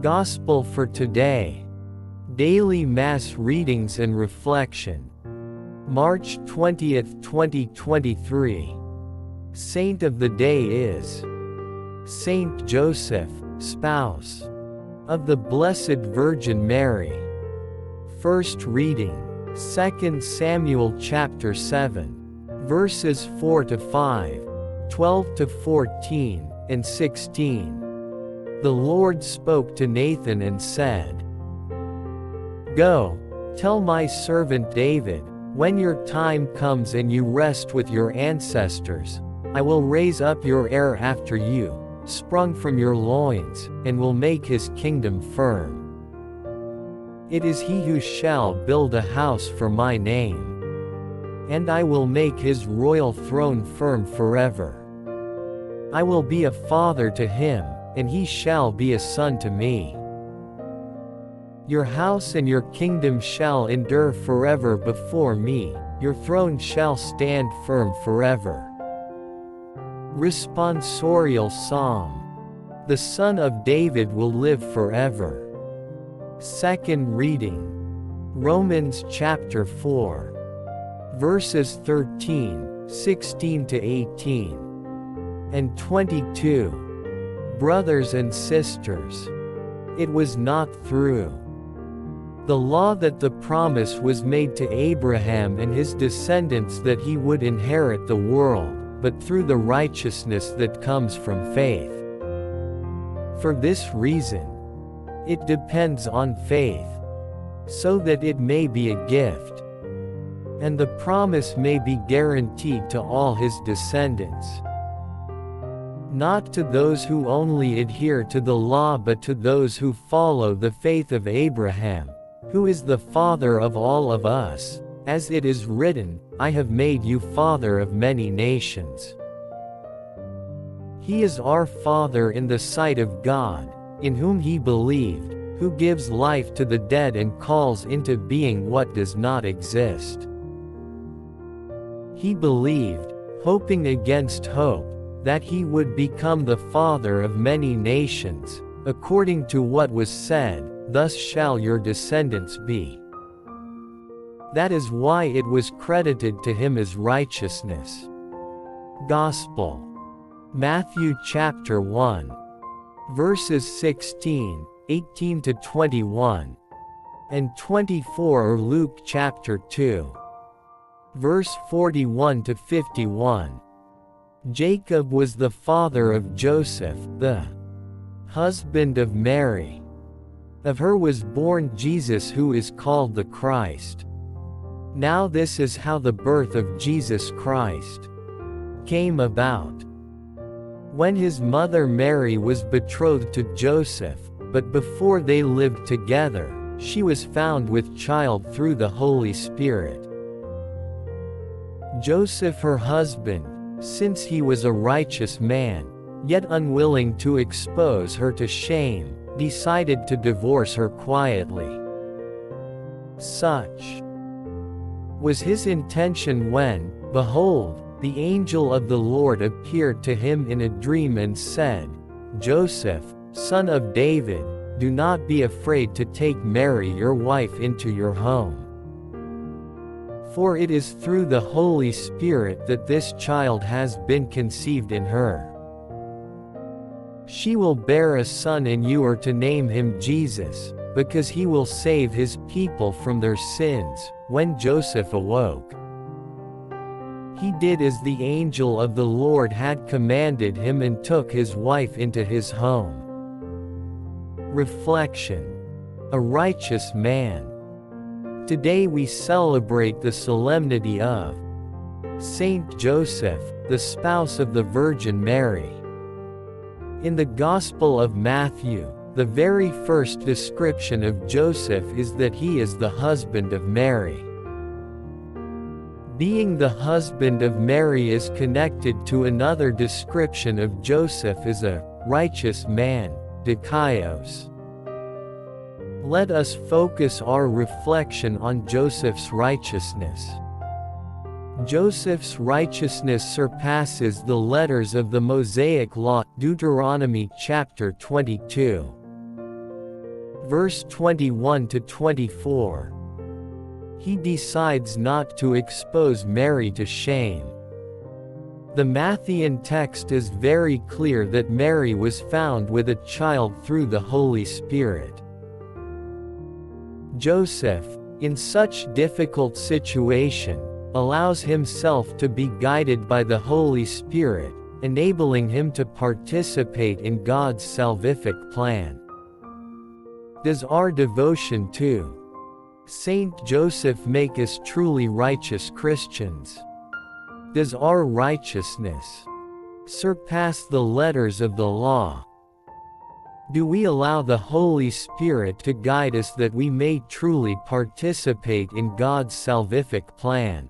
Gospel for today. Daily Mass readings and reflection. March 20th, 2023. Saint of the day is Saint Joseph, spouse of the Blessed Virgin Mary. First reading, 2 Samuel chapter 7, verses 4 to 5, 12 to 14, and 16. The Lord spoke to Nathan and said, "Go, tell my servant David, when your time comes and you rest with your ancestors, I will raise up your heir after you, sprung from your loins, and will make his kingdom firm. It is he who shall build a house for my name, and I will make his royal throne firm forever. I will be a father to him, and he shall be a son to me. Your house and your kingdom shall endure forever before me, your throne shall stand firm forever." Responsorial Psalm. The Son of David will live forever. Second reading, Romans chapter 4, verses 13, 16 to 18, and 22. Brothers and sisters, it was not through the law that the promise was made to Abraham and his descendants that he would inherit the world, but through the righteousness that comes from faith. For this reason, it depends on faith, so that it may be a gift, and the promise may be guaranteed to all his descendants. Not to those who only adhere to the law but to those who follow the faith of Abraham, who is the father of all of us, as it is written, "I have made you father of many nations." He is our Father in the sight of God, in whom he believed, who gives life to the dead and calls into being what does not exist. He believed, hoping against hope, that he would become the father of many nations, according to what was said, "Thus shall your descendants be." That is why it was credited to him as righteousness. Gospel. Matthew chapter 1, verses 16, 18 to 21, and 24, or Luke chapter 2, verse 41 to 51. Jacob was the father of Joseph, the husband of Mary. Of her was born Jesus, who is called the Christ. Now this is how the birth of Jesus Christ came about. When his mother Mary was betrothed to Joseph, but before they lived together, she was found with child through the Holy Spirit. Joseph, her husband, since he was a righteous man, yet unwilling to expose her to shame, decided to divorce her quietly. Such was his intention when, behold, the angel of the Lord appeared to him in a dream and said, "Joseph, son of David, do not be afraid to take Mary your wife into your home. For it is through the Holy Spirit that this child has been conceived in her. She will bear a son and you are to name him Jesus, because he will save his people from their sins." When Joseph awoke, he did as the angel of the Lord had commanded him and took his wife into his home. Reflection. A righteous man. Today we celebrate the solemnity of Saint Joseph, the spouse of the Virgin Mary. In the Gospel of Matthew, the very first description of Joseph is that he is the husband of Mary. Being the husband of Mary is connected to another description of Joseph as a righteous man, dikaios. Let us focus our reflection on Joseph's righteousness. Joseph's righteousness surpasses the letters of the Mosaic Law, Deuteronomy chapter 22. Verse 21 to 24. He decides not to expose Mary to shame. The Matthean text is very clear that Mary was found with a child through the Holy Spirit. Joseph, in such difficult situation, allows himself to be guided by the Holy Spirit, enabling him to participate in God's salvific plan. Does our devotion to Saint Joseph make us truly righteous Christians? Does our righteousness surpass the letters of the law? Do we allow the Holy Spirit to guide us that we may truly participate in God's salvific plan?